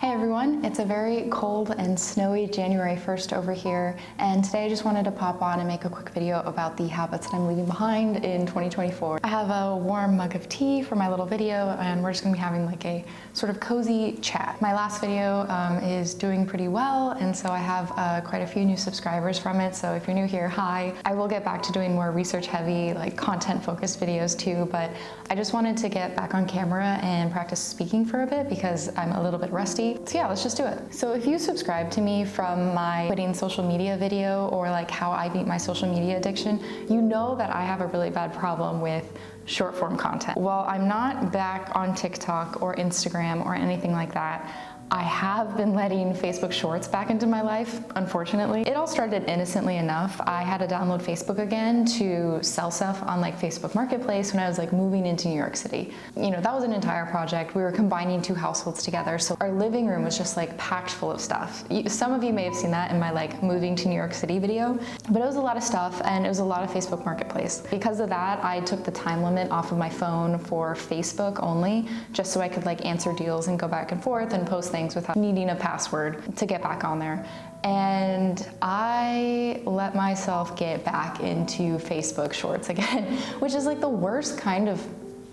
Hey everyone, it's a very cold and snowy January 1st over here, and today I just wanted to pop on and make a quick video about the habits that I'm leaving behind in 2024. I have a warm mug of tea for my little video, and we're just gonna be having like a sort of cozy chat. My last video is doing pretty well, and so I have quite a few new subscribers from it, so if you're new here, hi. I will get back to doing more research heavy, like content focused videos too, but I just wanted to get back on camera and practice speaking for a bit because I'm a little bit rusty. So yeah, let's just do it. So if you subscribe to me from my quitting social media video or like how I beat my social media addiction, you know that I have a really bad problem with short form content. Well, I'm not back on TikTok or Instagram or anything like that. I have been letting Facebook Shorts back into my life, unfortunately. It all started innocently enough. I had to download Facebook again to sell stuff on like Facebook Marketplace when I was like moving into New York City. You know, that was an entire project. We were combining two households together, so our living room was just like packed full of stuff. Some of you may have seen that in my like moving to New York City video, but it was a lot of stuff and it was a lot of Facebook Marketplace. Because of that, I took the time limit off of my phone for Facebook only, just so I could like answer deals and go back and forth and post things without needing a password to get back on there. And I let myself get back into Facebook Shorts again, which is like the worst kind of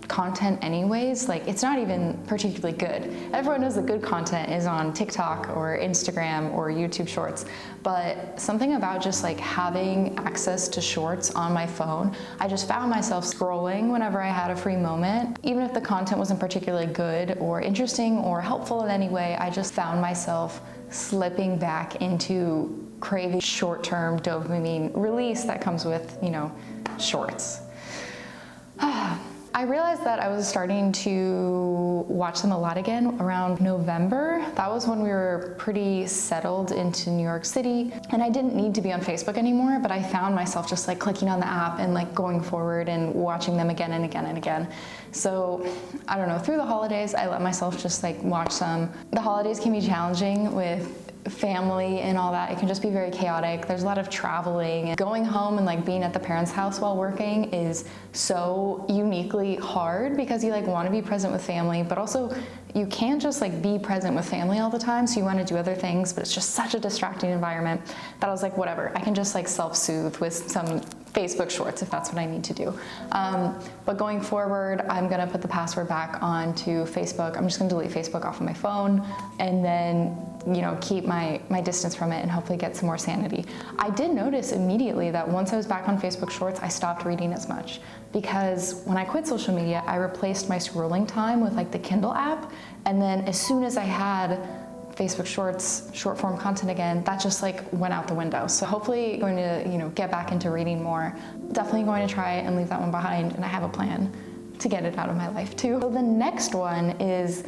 content anyways. Like, it's not even particularly good. Everyone knows the good content is on TikTok or Instagram or YouTube Shorts, but something about just like having access to Shorts on my phone, I just found myself scrolling whenever I had a free moment. Even if the content wasn't particularly good or interesting or helpful in any way, I just found myself slipping back into craving short-term dopamine release that comes with, you know, Shorts. I realized that I was starting to watch them a lot again around November. That was when we were pretty settled into New York City, and I didn't need to be on Facebook anymore, but I found myself just like clicking on the app and like going forward and watching them again and again and again. So I don't know, through the holidays, I let myself just like watch some. The holidays can be challenging with family and all that. It can just be very chaotic. There's a lot of traveling, and going home and like being at the parents' house while working is so uniquely hard because you like want to be present with family, but also you can't just like be present with family all the time, so you want to do other things, but it's just such a distracting environment that I was like, whatever, I can just like self-soothe with some Facebook Shorts if that's what I need to do. But going forward, I'm gonna put the password back onto Facebook. I'm just gonna delete Facebook off of my phone and then, you know, keep my distance from it and hopefully get some more sanity. I did notice immediately that once I was back on Facebook Shorts, I stopped reading as much, because when I quit social media, I replaced my scrolling time with like the Kindle app, and then as soon as I had Facebook Shorts, short form content again, that just like went out the window. So hopefully going to, you know, get back into reading more. Definitely going to try and leave that one behind, and I have a plan to get it out of my life too. So the next one is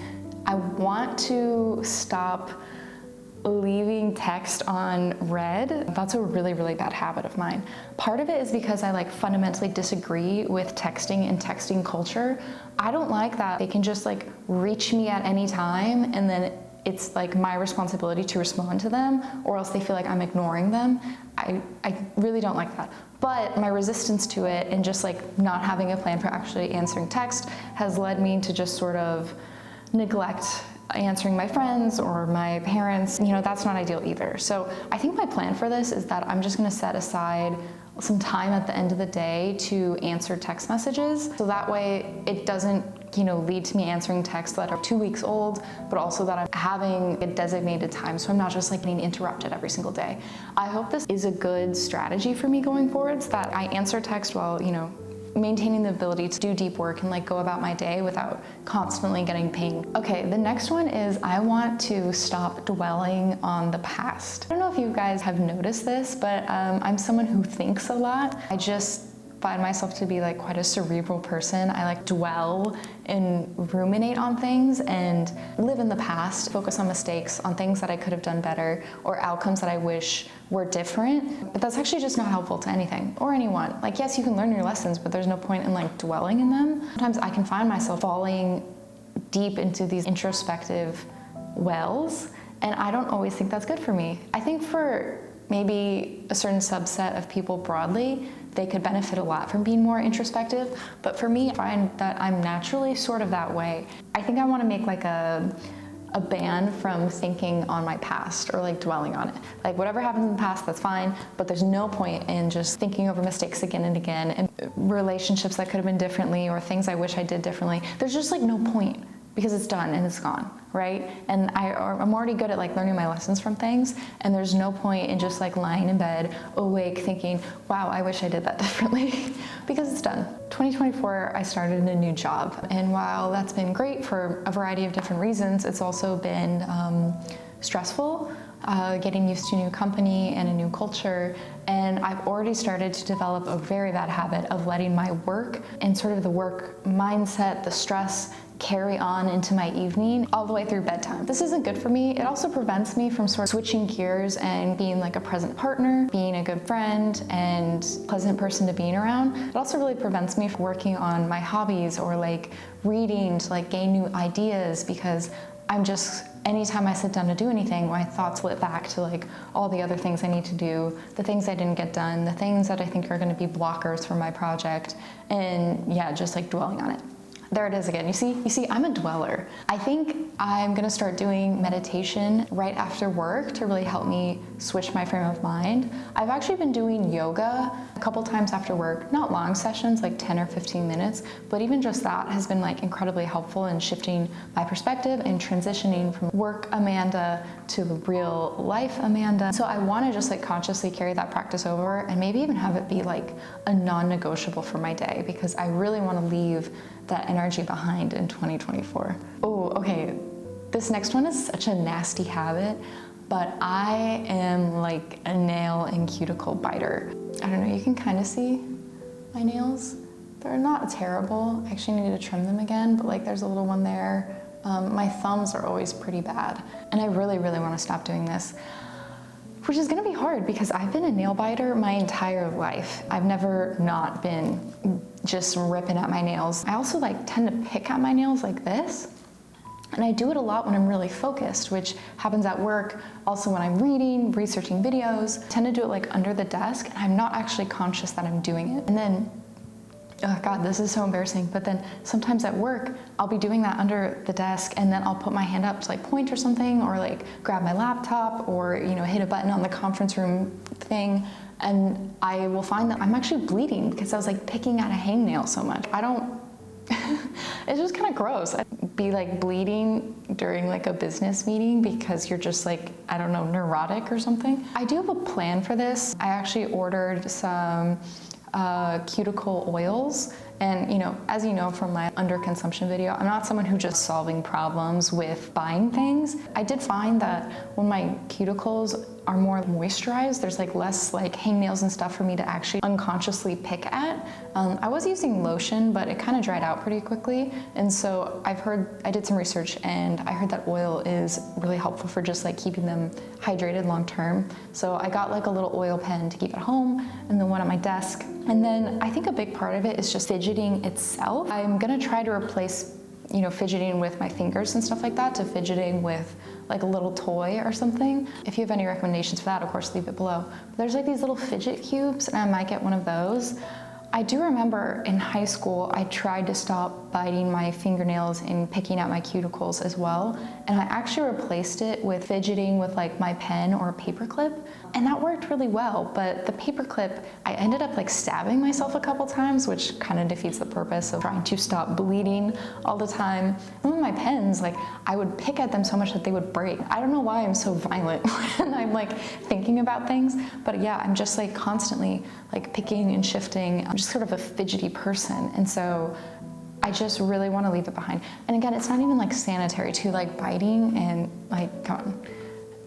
I want to stop leaving text on read. That's a really, really bad habit of mine. Part of it is because I like fundamentally disagree with texting and texting culture. I don't like that they can just like reach me at any time and then it's like my responsibility to respond to them, or else they feel like I'm ignoring them. I really don't like that. But my resistance to it and just like not having a plan for actually answering text has led me to just sort of neglect answering my friends or my parents. You know, that's not ideal either. So I think my plan for this is that I'm just gonna set aside some time at the end of the day to answer text messages. So that way it doesn't, you know, lead to me answering texts that are 2 weeks old, but also that I'm having a designated time, so I'm not just like getting interrupted every single day. I hope this is a good strategy for me going forwards, that I answer text while, you know, maintaining the ability to do deep work and like go about my day without constantly getting pinged. Okay, the next one is I want to stop dwelling on the past. I don't know if you guys have noticed this, but I'm someone who thinks a lot. I just find myself to be like quite a cerebral person. I like dwell and ruminate on things and live in the past, focus on mistakes, on things that I could have done better or outcomes that I wish were different. But that's actually just not helpful to anything or anyone. Like, yes, you can learn your lessons, but there's no point in like dwelling in them. Sometimes I can find myself falling deep into these introspective wells, and I don't always think that's good for me. I think for maybe a certain subset of people broadly, they could benefit a lot from being more introspective. But for me, I find that I'm naturally sort of that way. I think I want to make like a a ban from thinking on my past or like dwelling on it. Like whatever happened in the past, that's fine, but there's no point in just thinking over mistakes again and again and relationships that could have been differently or things I wish I did differently. There's just like no point because it's done and it's gone, right? And I'm already good at like learning my lessons from things, and there's no point in just like lying in bed awake thinking, wow, I wish I did that differently because it's done. 2024, I started a new job, and while that's been great for a variety of different reasons, it's also been stressful, getting used to a new company and a new culture. And I've already started to develop a very bad habit of letting my work and sort of the work mindset, the stress, carry on into my evening all the way through bedtime. This isn't good for me. It also prevents me from sort of switching gears and being like a present partner, being a good friend and pleasant person to being around. It also really prevents me from working on my hobbies or like reading to like gain new ideas, because I'm just, anytime I sit down to do anything, my thoughts lit back to like all the other things I need to do, the things I didn't get done, the things that I think are gonna be blockers for my project, and yeah, just like dwelling on it. There it is again. You see, I'm a dweller. I think I'm gonna start doing meditation right after work to really help me switch my frame of mind. I've actually been doing yoga a couple times after work, not long sessions, like 10 or 15 minutes, but even just that has been like incredibly helpful in shifting my perspective and transitioning from work Amanda to the real life Amanda. So I wanna just like consciously carry that practice over and maybe even have it be like a non-negotiable for my day, because I really wanna leave that energy behind in 2024. Oh, okay. This next one is such a nasty habit, but I am like a nail and cuticle biter. I don't know, you can kind of see my nails. They're not terrible. I actually need to trim them again, but like there's a little one there. My thumbs are always pretty bad, and I really, really want to stop doing this, which is gonna be hard because I've been a nail biter my entire life. I've never not been just ripping at my nails. I also like tend to pick at my nails like this. And I do it a lot when I'm really focused, which happens at work, also when I'm reading, researching videos. I tend to do it like under the desk, and I'm not actually conscious that I'm doing it. And then, oh God, this is so embarrassing, but then sometimes at work, I'll be doing that under the desk, and then I'll put my hand up to like point or something, or like grab my laptop, or hit a button on the conference room thing, and I will find that I'm actually bleeding because I was like picking at a hangnail so much. It's just kind of gross. I'd be like bleeding during like a business meeting because you're just like, I don't know, neurotic or something. I do have a plan for this. I actually ordered some cuticle oils. And as you know from my underconsumption video, I'm not someone who just solving problems with buying things. I did find that when my cuticles are more moisturized, there's like less like hangnails and stuff for me to actually unconsciously pick at. I was using lotion, but it kind of dried out pretty quickly. And so I did some research, and I heard that oil is really helpful for just like keeping them hydrated long term. So I got like a little oil pen to keep at home, and then one at my desk. And then I think a big part of it is just fidgeting itself. I'm gonna try to replace fidgeting with my fingers and stuff like that to fidgeting with like a little toy or something. If you have any recommendations for that, of course, leave it below. But there's like these little fidget cubes, and I might get one of those. I do remember in high school, I tried to stop biting my fingernails and picking at my cuticles as well. And I actually replaced it with fidgeting with like my pen or a paper clip. And that worked really well, but the paper clip, I ended up like stabbing myself a couple times, which kind of defeats the purpose of trying to stop bleeding all the time. And with my pens, like I would pick at them so much that they would break. I don't know why I'm so violent when I'm like thinking about things, but yeah, I'm just like constantly like picking and shifting. I'm just sort of a fidgety person. And so I just really want to leave it behind. And again, it's not even like sanitary too, like biting and like, come on.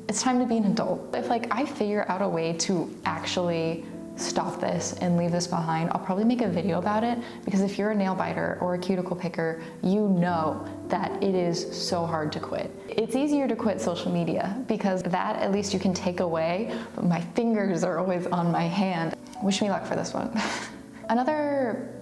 It's time to be an adult. If like I figure out a way to actually stop this and leave this behind, I'll probably make a video about it, because if you're a nail biter or a cuticle picker, you know that it is so hard to quit. It's easier to quit social media because that at least you can take away, but my fingers are always on my hand. Wish me luck for this one. Another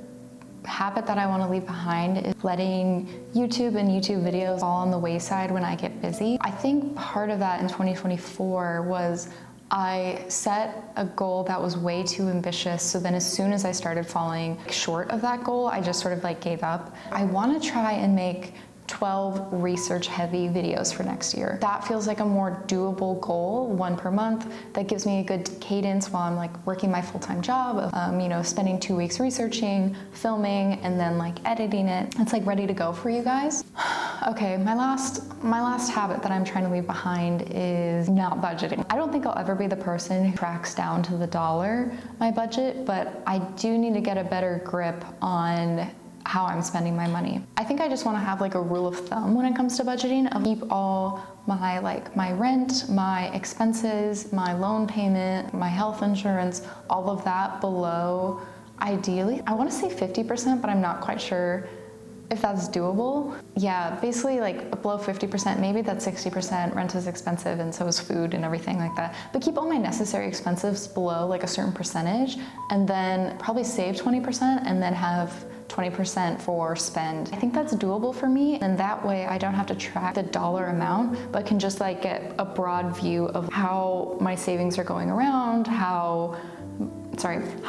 habit that I want to leave behind is letting YouTube and YouTube videos fall on the wayside when I get busy. I think part of that in 2024 was I set a goal that was way too ambitious, so then as soon as I started falling short of that goal, I just sort of like gave up. I want to try and make 12 research-heavy videos for next year. That feels like a more doable goal, 1 per month. That gives me a good cadence while I'm like working my full-time job of, you know, spending 2 weeks researching, filming, and then like editing it. It's like ready to go for you guys. Okay, my last habit that I'm trying to leave behind is not budgeting. I don't think I'll ever be the person who tracks down to the dollar my budget, but I do need to get a better grip on how I'm spending my money. I think I just want to have like a rule of thumb when it comes to budgeting. I'll keep all my rent, my expenses, my loan payment, my health insurance, all of that below, ideally. I want to say 50%, but I'm not quite sure if that's doable. Yeah, basically like below 50%, maybe that's 60%. Rent is expensive and so is food and everything like that. But keep all my necessary expenses below like a certain percentage, and then probably save 20% and then have 20% for spend. I think that's doable for me, and that way I don't have to track the dollar amount, but can just like get a broad view of how my savings are going around, how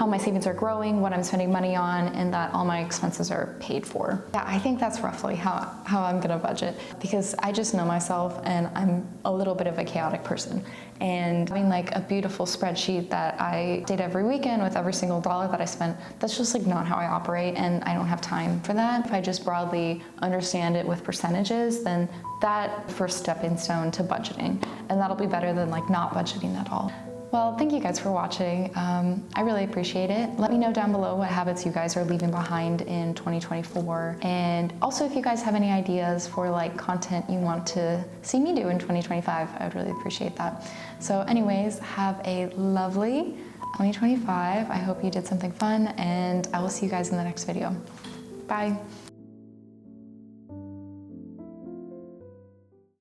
my savings are growing, what I'm spending money on, and that all my expenses are paid for. Yeah, I think that's roughly how I'm gonna budget, because I just know myself and I'm a little bit of a chaotic person. And having like a beautiful spreadsheet that I did every weekend with every single dollar that I spent, that's just like not how I operate, and I don't have time for that. If I just broadly understand it with percentages, then that first stepping stone to budgeting, and that'll be better than like not budgeting at all. Well, thank you guys for watching. I really appreciate it. Let me know down below what habits you guys are leaving behind in 2024. And also if you guys have any ideas for like content you want to see me do in 2025, I would really appreciate that. So anyways, have a lovely 2025. I hope you did something fun, and I will see you guys in the next video. Bye.